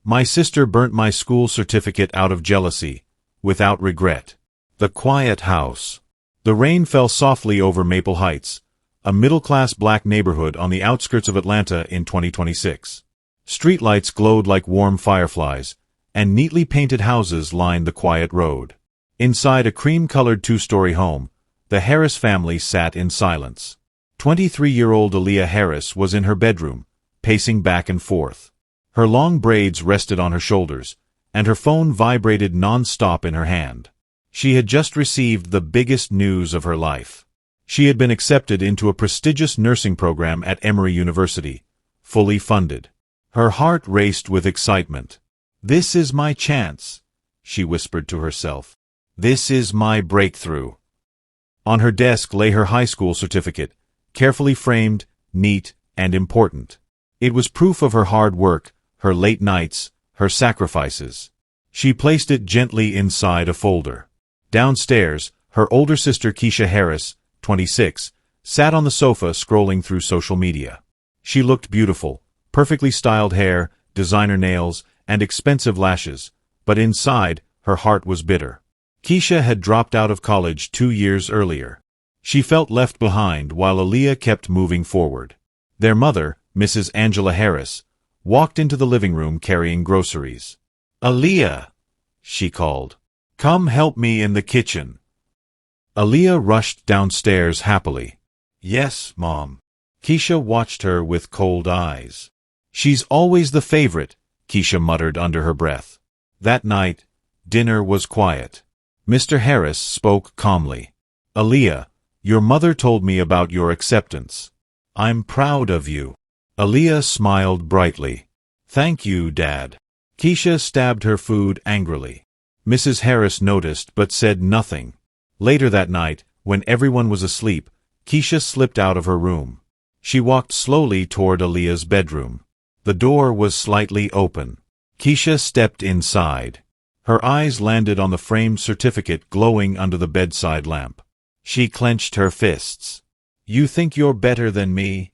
My sister burnt my school certificate out of jealousy, without regret. The quiet house. The rain fell softly over Maple Heights, a middle-class black neighborhood on the outskirts of Atlanta in 2026. Streetlights glowed like warm fireflies, and neatly painted houses lined the quiet road. Inside a cream-colored two-story home, the Harris family sat in silence. 23-year-old Aaliyah Harris was in her bedroom, pacing back and forth. Her long braids rested on her shoulders, and her phone vibrated non-stop in her hand. She had just received the biggest news of her life. She had been accepted into a prestigious nursing program at Emory University, fully funded. Her heart raced with excitement. "This is my chance," she whispered to herself. "This is my breakthrough." On her desk lay her high school certificate, carefully framed, neat, and important. It was proof of her hard work, her late nights, her sacrifices. She placed it gently inside a folder. Downstairs, her older sister Keisha Harris, 26, sat on the sofa scrolling through social media. She looked beautiful, perfectly styled hair, designer nails, and expensive lashes, but inside, her heart was bitter. Keisha had dropped out of college 2 years earlier. She felt left behind while Aaliyah kept moving forward. Their mother, Mrs. Angela Harris, walked into the living room carrying groceries. "Aaliyah," she called. "Come help me in the kitchen." Aaliyah rushed downstairs happily. "Yes, Mom." Keisha watched her with cold eyes. "She's always the favorite," Keisha muttered under her breath. That night, dinner was quiet. Mr. Harris spoke calmly. "Aaliyah, your mother told me about your acceptance. I'm proud of you." Aaliyah smiled brightly. "Thank you, Dad." Keisha stabbed her food angrily. Mrs. Harris noticed but said nothing. Later that night, when everyone was asleep, Keisha slipped out of her room. She walked slowly toward Aaliyah's bedroom. The door was slightly open. Keisha stepped inside. Her eyes landed on the framed certificate glowing under the bedside lamp. She clenched her fists. "You think you're better than me?"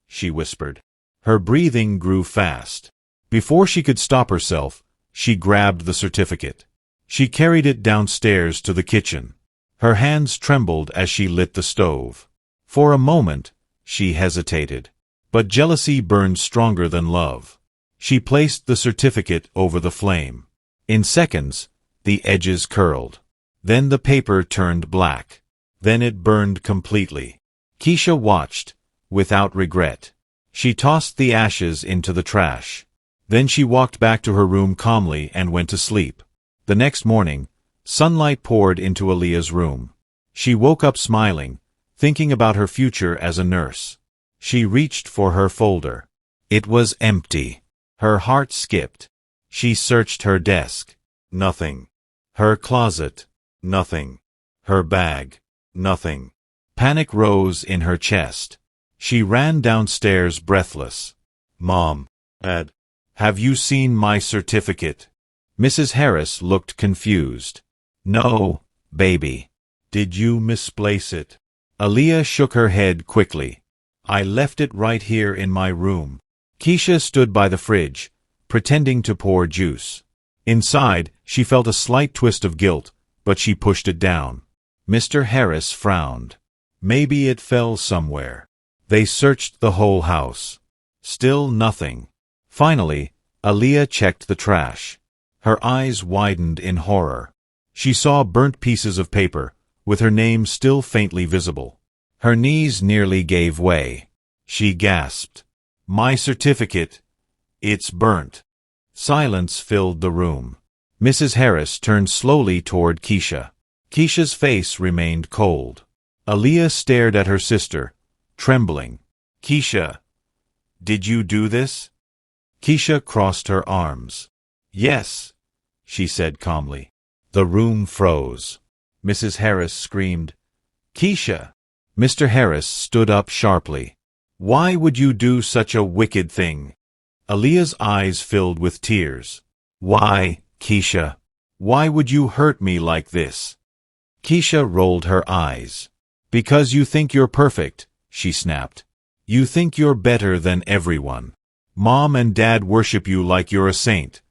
she whispered. Her breathing grew fast. Before she could stop herself, she grabbed the certificate. She carried it downstairs to the kitchen. Her hands trembled as she lit the stove. For a moment, she hesitated. But jealousy burned stronger than love. She placed the certificate over the flame. In seconds, the edges curled. Then the paper turned black. Then it burned completely. Keisha watched, without regret. She tossed the ashes into the trash. Then she walked back to her room calmly and went to sleep. The next morning, sunlight poured into Aaliyah's room. She woke up smiling, thinking about her future as a nurse. She reached for her folder. It was empty. Her heart skipped. She searched her desk. Nothing. Her closet. Nothing. Her bag. Nothing. Panic rose in her chest. She ran downstairs breathless. "Mom, Dad, have you seen my certificate?" Mrs. Harris looked confused. "No, baby. Did you misplace it?" Aaliyah shook her head quickly. "I left it right here in my room." Keisha stood by the fridge, pretending to pour juice. Inside, she felt a slight twist of guilt, but she pushed it down. Mr. Harris frowned. Maybe it fell somewhere. They searched the whole house. Still nothing. Finally, Aaliyah checked the trash. Her eyes widened in horror. She saw burnt pieces of paper, with her name still faintly visible. Her knees nearly gave way. She gasped. "My certificate. It's burnt." Silence filled the room. Mrs. Harris turned slowly toward Keisha. Keisha's face remained cold. Aaliyah stared at her sister, trembling. "Keisha, did you do this?" Keisha crossed her arms. "Yes," she said calmly. The room froze. Mrs. Harris screamed, "Keisha!" Mr. Harris stood up sharply. "Why would you do such a wicked thing?" Aaliyah's eyes filled with tears. "Why, Keisha? Why would you hurt me like this?" Keisha rolled her eyes. "Because you think you're perfect," she snapped. "You think you're better than everyone. Mom and Dad worship you like you're a saint,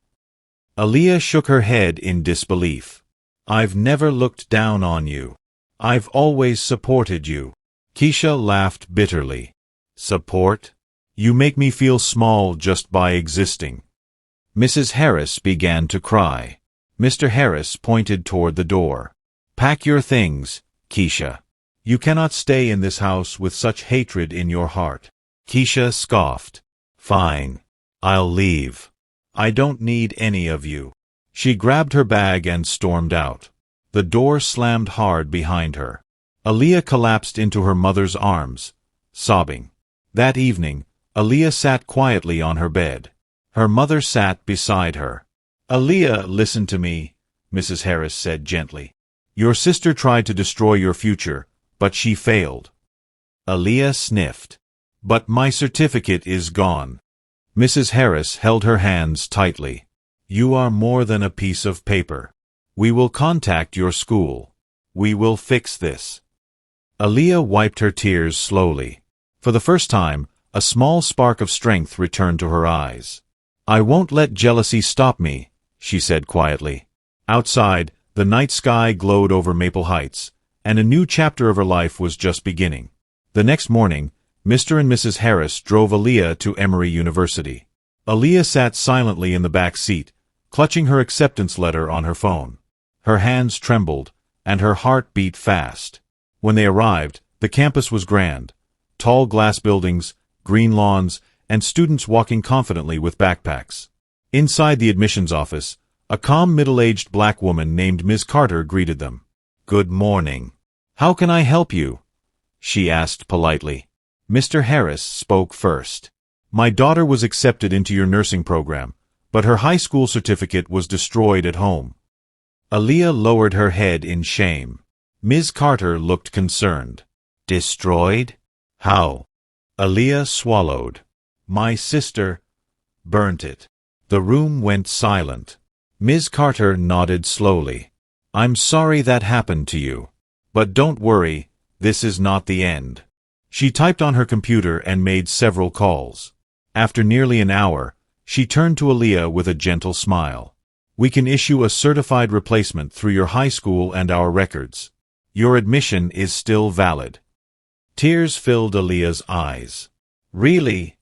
Aaliyah shook her head in disbelief. I've never looked down on you. I've always supported you. Keisha laughed bitterly. Support? You make me feel small just by existing. Mrs. Harris began to cry. Mr. Harris pointed toward the door. Pack your things, Keisha. You cannot stay in this house with such hatred in your heart. Keisha scoffed. Fine. I'll leave. I don't need any of you. She grabbed her bag and stormed out. The door slammed hard behind her. Aaliyah collapsed into her mother's arms, sobbing. That evening, Aaliyah sat quietly on her bed. Her mother sat beside her. Aaliyah, listen to me, Mrs. Harris said gently. Your sister tried to destroy your future, but she failed. Aaliyah sniffed. But my certificate is gone. Mrs. Harris held her hands tightly. You are more than a piece of paper. We will contact your school. We will fix this. Aaliyah wiped her tears slowly. For the first time, a small spark of strength returned to her eyes. I won't let jealousy stop me, she said quietly. Outside, the night sky glowed over Maple Heights, and a new chapter of her life was just beginning. The next morning, Mr. and Mrs. Harris drove Aaliyah to Emory University. Aaliyah sat silently in the back seat, clutching her acceptance letter on her phone. Her hands trembled, and her heart beat fast. When they arrived, the campus was grand. Tall glass buildings, green lawns, and students walking confidently with backpacks. Inside the admissions office, a calm middle-aged black woman named Ms. Carter greeted them. Good morning. How can I help you? She asked politely. Mr. Harris spoke first. My daughter was accepted into your nursing program, but her high school certificate was destroyed at home. Aaliyah lowered her head in shame. Ms. Carter looked concerned. Destroyed? How? Aaliyah swallowed. My sister burnt it. The room went silent. Ms. Carter nodded slowly. I'm sorry that happened to you. But don't worry, this is not the end. She typed on her computer and made several calls. After nearly an hour, she turned to Aaliyah with a gentle smile. We can issue a certified replacement through your high school and our records. Your admission is still valid. Tears filled Aaliyah's eyes. Really?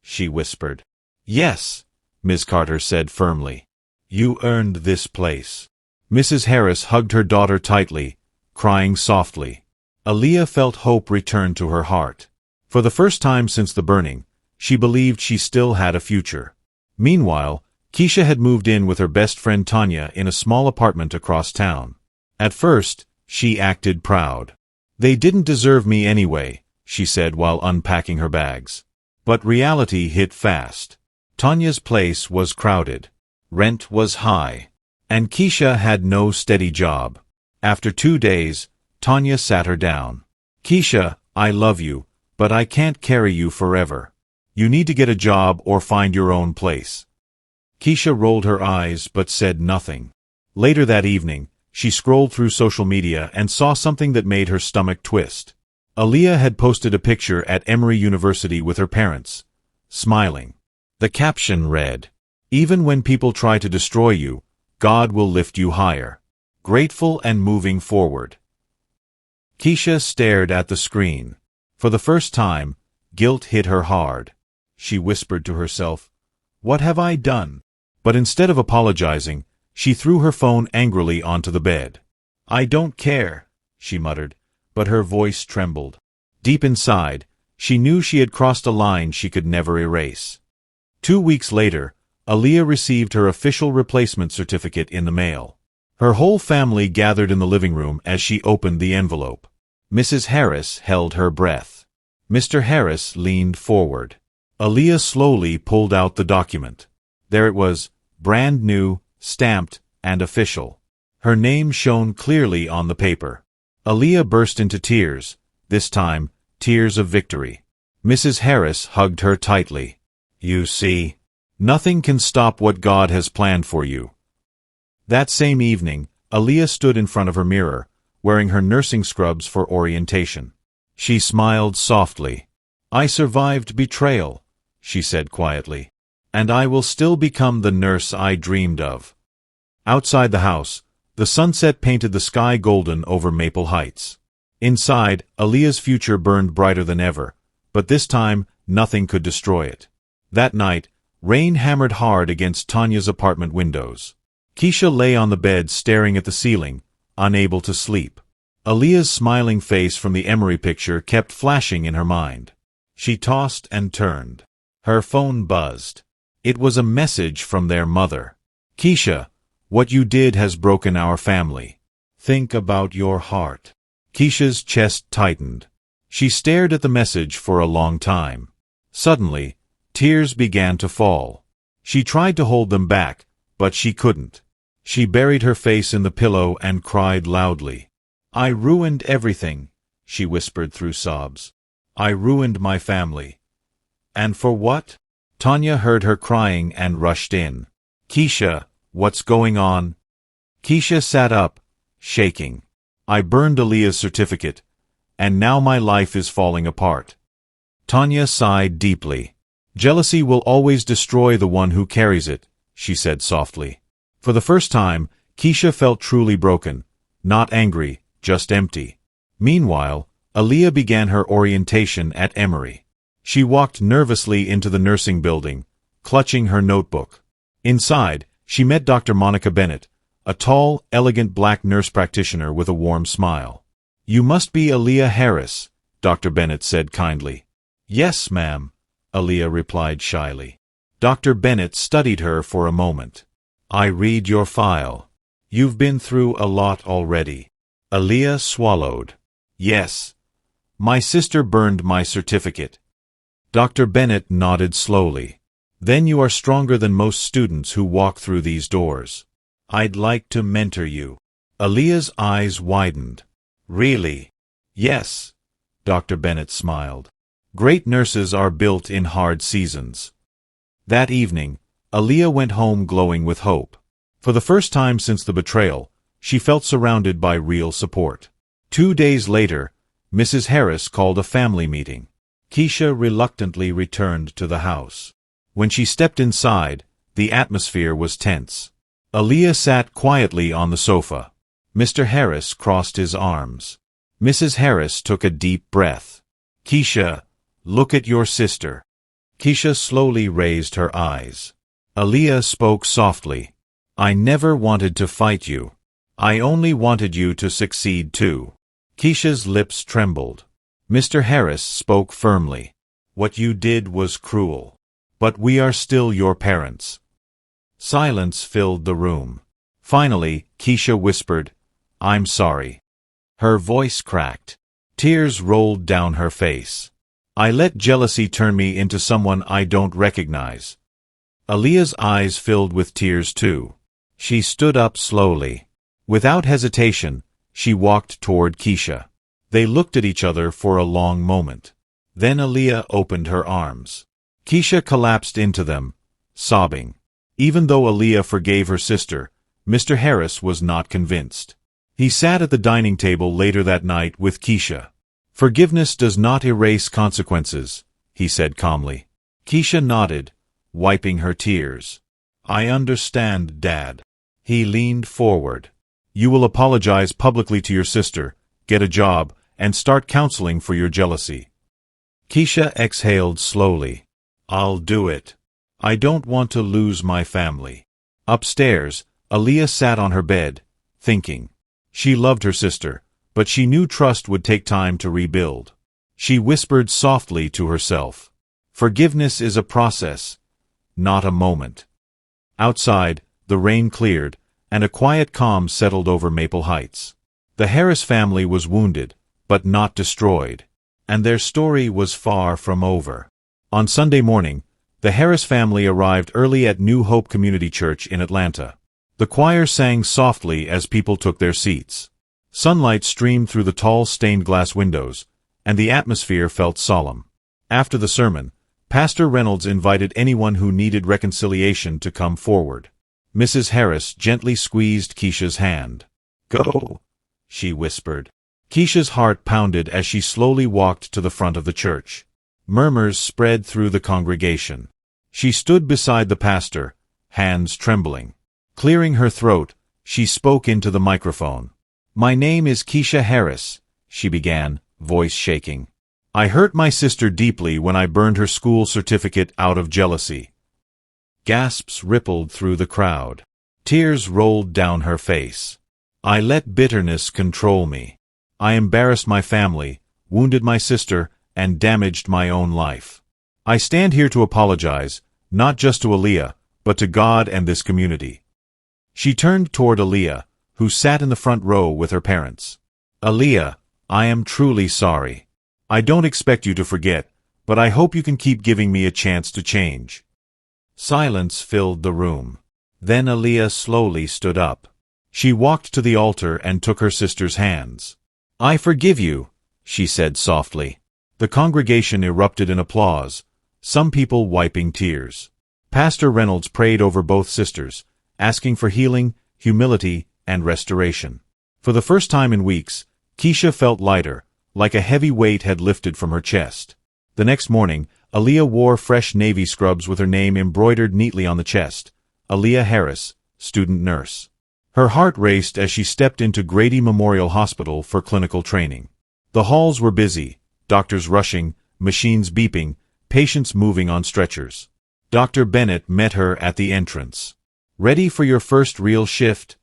She whispered. Yes, Ms. Carter said firmly. You earned this place. Mrs. Harris hugged her daughter tightly, crying softly. Aaliyah felt hope return to her heart. For the first time since the burning, she believed she still had a future. Meanwhile, Keisha had moved in with her best friend Tanya in a small apartment across town. At first, she acted proud. They didn't deserve me anyway, she said while unpacking her bags. But reality hit fast. Tanya's place was crowded. Rent was high. And Keisha had no steady job. After 2 days, Tanya sat her down. Keisha, I love you, but I can't carry you forever. You need to get a job or find your own place. Keisha rolled her eyes but said nothing. Later that evening, she scrolled through social media and saw something that made her stomach twist. Aaliyah had posted a picture at Emory University with her parents, smiling. The caption read, Even when people try to destroy you, God will lift you higher. Grateful and moving forward. Keisha stared at the screen. For the first time, guilt hit her hard. She whispered to herself, What have I done? But instead of apologizing, she threw her phone angrily onto the bed. I don't care, she muttered, but her voice trembled. Deep inside, she knew she had crossed a line she could never erase. 2 weeks later, Aaliyah received her official replacement certificate in the mail. Her whole family gathered in the living room as she opened the envelope. Mrs. Harris held her breath. Mr. Harris leaned forward. Aaliyah slowly pulled out the document. There it was, brand new, stamped, and official. Her name shone clearly on the paper. Aaliyah burst into tears, this time, tears of victory. Mrs. Harris hugged her tightly. You see, nothing can stop what God has planned for you. That same evening, Aaliyah stood in front of her mirror, wearing her nursing scrubs for orientation. She smiled softly. I survived betrayal, she said quietly. And I will still become the nurse I dreamed of. Outside the house, the sunset painted the sky golden over Maple Heights. Inside, Aaliyah's future burned brighter than ever, but this time, nothing could destroy it. That night, rain hammered hard against Tanya's apartment windows. Keisha lay on the bed staring at the ceiling, unable to sleep. Aaliyah's smiling face from the Emery picture kept flashing in her mind. She tossed and turned. Her phone buzzed. It was a message from their mother. Keisha, what you did has broken our family. Think about your heart. Keisha's chest tightened. She stared at the message for a long time. Suddenly, tears began to fall. She tried to hold them back, but she couldn't. She buried her face in the pillow and cried loudly. I ruined everything, she whispered through sobs. I ruined my family. And for what? Tanya heard her crying and rushed in. Keisha, what's going on? Keisha sat up, shaking. I burned Aaliyah's certificate, and now my life is falling apart. Tanya sighed deeply. Jealousy will always destroy the one who carries it, she said softly. For the first time, Keisha felt truly broken, not angry, just empty. Meanwhile, Aaliyah began her orientation at Emory. She walked nervously into the nursing building, clutching her notebook. Inside, she met Dr. Monica Bennett, a tall, elegant black nurse practitioner with a warm smile. You must be Aaliyah Harris, Dr. Bennett said kindly. Yes, ma'am, Aaliyah replied shyly. Dr. Bennett studied her for a moment. I read your file. You've been through a lot already. Aaliyah swallowed. Yes. My sister burned my certificate. Dr. Bennett nodded slowly. Then you are stronger than most students who walk through these doors. I'd like to mentor you. Aaliyah's eyes widened. Really? Yes, Dr. Bennett smiled. Great nurses are built in hard seasons. That evening, Aaliyah went home glowing with hope. For the first time since the betrayal, she felt surrounded by real support. 2 days later, Mrs. Harris called a family meeting. Keisha reluctantly returned to the house. When she stepped inside, the atmosphere was tense. Aaliyah sat quietly on the sofa. Mr. Harris crossed his arms. Mrs. Harris took a deep breath. Keisha, look at your sister. Keisha slowly raised her eyes. Aaliyah spoke softly. I never wanted to fight you. I only wanted you to succeed too. Keisha's lips trembled. Mr. Harris spoke firmly. What you did was cruel. But we are still your parents. Silence filled the room. Finally, Keisha whispered, I'm sorry. Her voice cracked. Tears rolled down her face. I let jealousy turn me into someone I don't recognize. Aaliyah's eyes filled with tears too. She stood up slowly. Without hesitation, she walked toward Keisha. They looked at each other for a long moment. Then Aaliyah opened her arms. Keisha collapsed into them, sobbing. Even though Aaliyah forgave her sister, Mr. Harris was not convinced. He sat at the dining table later that night with Keisha. Forgiveness does not erase consequences, he said calmly. Keisha nodded, wiping her tears. I understand, Dad. He leaned forward. You will apologize publicly to your sister, get a job, and start counseling for your jealousy. Keisha exhaled slowly. I'll do it. I don't want to lose my family. Upstairs, Aaliyah sat on her bed, thinking. She loved her sister, but she knew trust would take time to rebuild. She whispered softly to herself. Forgiveness is a process, not a moment. Outside, the rain cleared, and a quiet calm settled over Maple Heights. The Harris family was wounded, but not destroyed, and their story was far from over. On Sunday morning, the Harris family arrived early at New Hope Community Church in Atlanta. The choir sang softly as people took their seats. Sunlight streamed through the tall stained-glass windows, and the atmosphere felt solemn. After the sermon, Pastor Reynolds invited anyone who needed reconciliation to come forward. Mrs. Harris gently squeezed Keisha's hand. Go, she whispered. Keisha's heart pounded as she slowly walked to the front of the church. Murmurs spread through the congregation. She stood beside the pastor, hands trembling. Clearing her throat, She spoke into the microphone. "My name is Keisha Harris," she began, voice shaking. "I hurt my sister deeply when I burned her school certificate out of jealousy." Gasps rippled through the crowd. Tears rolled down her face. "I let bitterness control me. I embarrassed my family, wounded my sister, and damaged my own life. I stand here to apologize, not just to Aaliyah, but to God and this community." She turned toward Aaliyah, who sat in the front row with her parents. "Aaliyah, I am truly sorry. I don't expect you to forget, but I hope you can keep giving me a chance to change." Silence filled the room. Then Aaliyah slowly stood up. She walked to the altar and took her sister's hands. "I forgive you," she said softly. The congregation erupted in applause, some people wiping tears. Pastor Reynolds prayed over both sisters, asking for healing, humility, and restoration. For the first time in weeks, Keisha felt lighter, like a heavy weight had lifted from her chest. The next morning, Aaliyah wore fresh navy scrubs with her name embroidered neatly on the chest. Aaliyah Harris, student nurse. Her heart raced as she stepped into Grady Memorial Hospital for clinical training. The halls were busy, doctors rushing, machines beeping, patients moving on stretchers. Dr. Bennett met her at the entrance. "Ready for your first real shift?"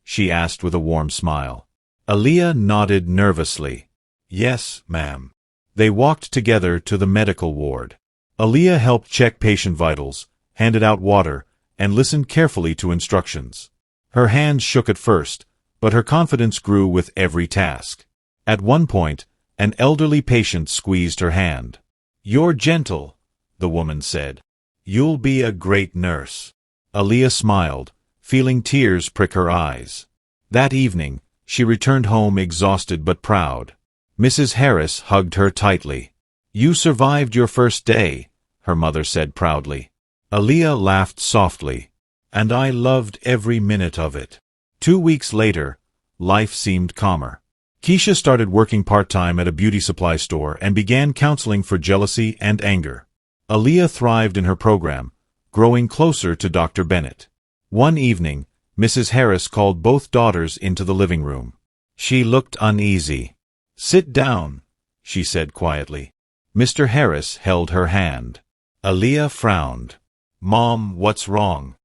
she asked with a warm smile. Aaliyah nodded nervously. "Yes, ma'am." They walked together to the medical ward. Aaliyah helped check patient vitals, handed out water, and listened carefully to instructions. Her hands shook at first, but her confidence grew with every task. At one point, an elderly patient squeezed her hand. "You're gentle," the woman said. "You'll be a great nurse." Aaliyah smiled, feeling tears prick her eyes. That evening, she returned home exhausted but proud. Mrs. Harris hugged her tightly. "You survived your first day," her mother said proudly. Aaliyah laughed softly. "And I loved every minute of it." 2 weeks later, life seemed calmer. Keisha started working part-time at a beauty supply store and began counseling for jealousy and anger. Aaliyah thrived in her program, growing closer to Dr. Bennett. One evening, Mrs. Harris called both daughters into the living room. She looked uneasy. "Sit down," she said quietly. Mr. Harris held her hand. Aaliyah frowned. "Mom, what's wrong?"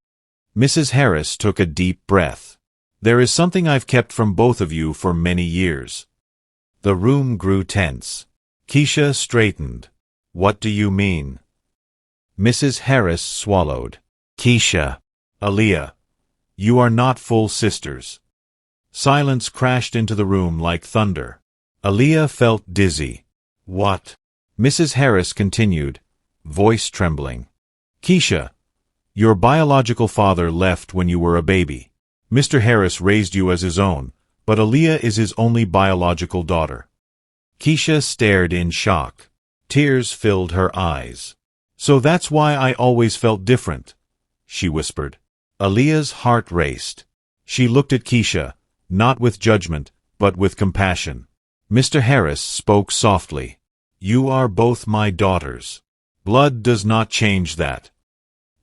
Mrs. Harris took a deep breath. "There is something I've kept from both of you for many years." The room grew tense. Keisha straightened. "What do you mean?" Mrs. Harris swallowed. "Keisha." "Aaliyah, you are not full sisters." Silence crashed into the room like thunder. Aaliyah felt dizzy. "What?" Mrs. Harris continued, voice trembling. "Keisha, your biological father left when you were a baby. Mr. Harris raised you as his own, but Aaliyah is his only biological daughter." Keisha stared in shock. Tears filled her eyes. "So that's why I always felt different," she whispered. Aaliyah's heart raced. She looked at Keisha, not with judgment, but with compassion. Mr. Harris spoke softly. "You are both my daughters. Blood does not change that."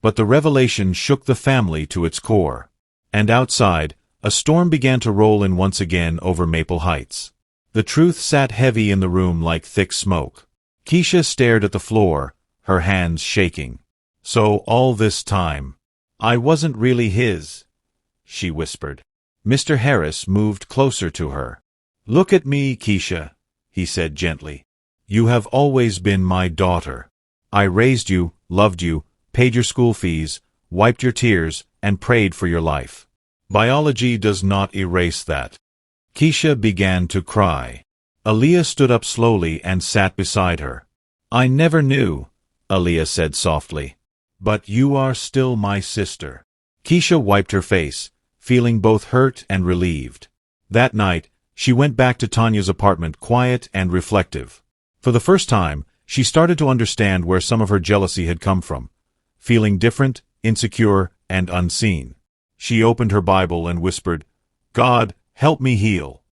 But the revelation shook the family to its core. And outside, a storm began to roll in once again over Maple Heights. The truth sat heavy in the room like thick smoke. Keisha stared at the floor, her hands shaking. "So all this time, I wasn't really his," she whispered. Mr. Harris moved closer to her. "Look at me, Keisha," he said gently. "You have always been my daughter. I raised you, loved you, paid your school fees, wiped your tears, and prayed for your life. Biology does not erase that." Keisha began to cry. Aaliyah stood up slowly and sat beside her. "I never knew," Aaliyah said softly. "But you are still my sister." Keisha wiped her face, feeling both hurt and relieved. That night, she went back to Tanya's apartment quiet and reflective. For the first time, she started to understand where some of her jealousy had come from, feeling different, insecure, and unseen. She opened her Bible and whispered, "God, help me heal."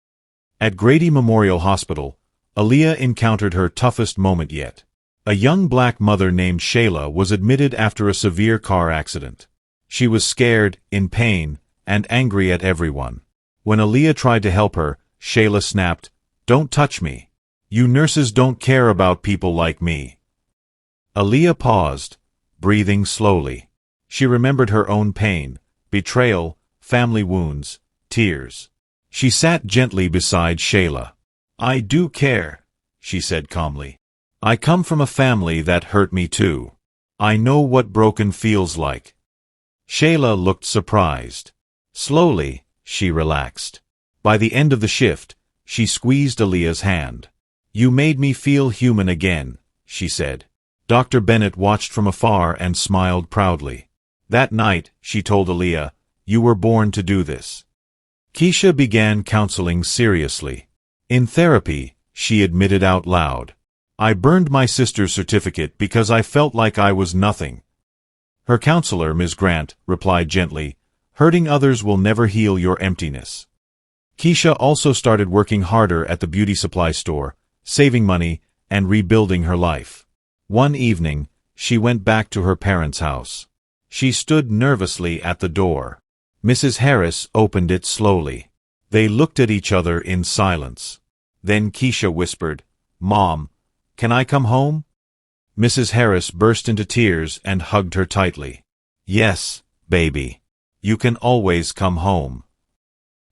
At Grady Memorial Hospital, Aaliyah encountered her toughest moment yet. A young black mother named Shayla was admitted after a severe car accident. She was scared, in pain, and angry at everyone. When Aaliyah tried to help her, Shayla snapped, "Don't touch me. You nurses don't care about people like me." Aaliyah paused, breathing slowly. She remembered her own pain, betrayal, family wounds, tears. She sat gently beside Shayla. "I do care," she said calmly. "I come from a family that hurt me too. I know what broken feels like." Shayla looked surprised. Slowly, she relaxed. By the end of the shift, she squeezed Aaliyah's hand. "You made me feel human again," she said. Dr. Bennett watched from afar and smiled proudly. That night, she told Aaliyah, "You were born to do this." Keisha began counseling seriously. In therapy, she admitted out loud, "I burned my sister's certificate because I felt like I was nothing." Her counselor, Ms. Grant, replied gently, "Hurting others will never heal your emptiness." Keisha also started working harder at the beauty supply store, saving money and rebuilding her life. One evening, she went back to her parents' house. She stood nervously at the door. Mrs. Harris opened it slowly. They looked at each other in silence. Then Keisha whispered, "Mom, can I come home?" Mrs. Harris burst into tears and hugged her tightly. "Yes, baby. You can always come home."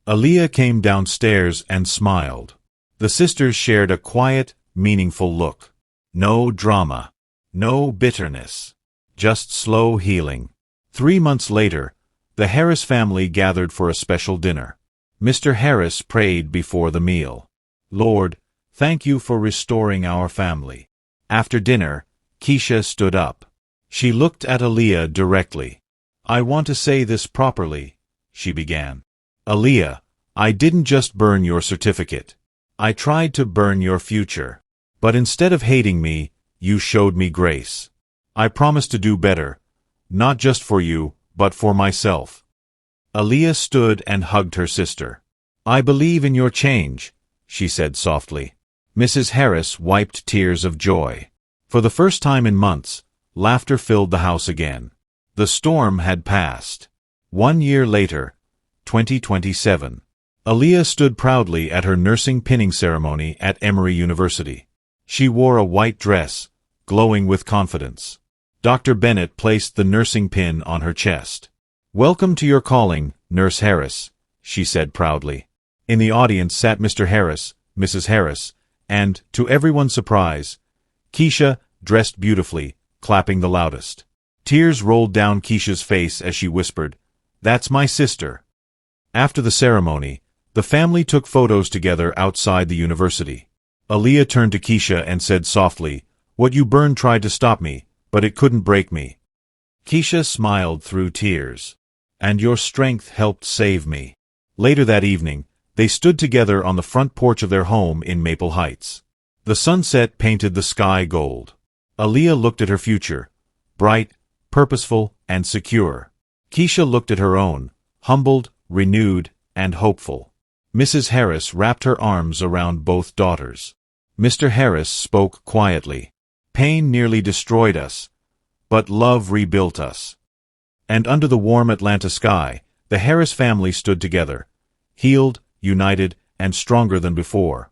Aaliyah came downstairs and smiled. The sisters shared a quiet, meaningful look. No drama. No bitterness. Just slow healing. 3 months later, the Harris family gathered for a special dinner. Mr. Harris prayed before the meal. "Lord, thank you for restoring our family." After dinner, Keisha stood up. She looked at Aaliyah directly. "I want to say this properly," she began. "Aaliyah, I didn't just burn your certificate. I tried to burn your future. But instead of hating me, you showed me grace. I promise to do better, not just for you, but for myself." Aaliyah stood and hugged her sister. "I believe in your change," she said softly. Mrs. Harris wiped tears of joy. For the first time in months, laughter filled the house again. The storm had passed. 1 year later, 2027, Aaliyah stood proudly at her nursing pinning ceremony at Emory University. She wore a white dress, glowing with confidence. Dr. Bennett placed the nursing pin on her chest. "Welcome to your calling, Nurse Harris," she said proudly. In the audience sat Mr. Harris, Mrs. Harris, and, to everyone's surprise, Keisha, dressed beautifully, clapping the loudest. Tears rolled down Keisha's face as she whispered, "That's my sister." After the ceremony, the family took photos together outside the university. Aaliyah turned to Keisha and said softly, "What you burned tried to stop me, but it couldn't break me." Keisha smiled through tears. "And your strength helped save me." Later that evening, they stood together on the front porch of their home in Maple Heights. The sunset painted the sky gold. Aaliyah looked at her future, bright, purposeful, and secure. Keisha looked at her own, humbled, renewed, and hopeful. Mrs. Harris wrapped her arms around both daughters. Mr. Harris spoke quietly. "Pain nearly destroyed us, but love rebuilt us." And under the warm Atlanta sky, the Harris family stood together, healed, united, and stronger than before.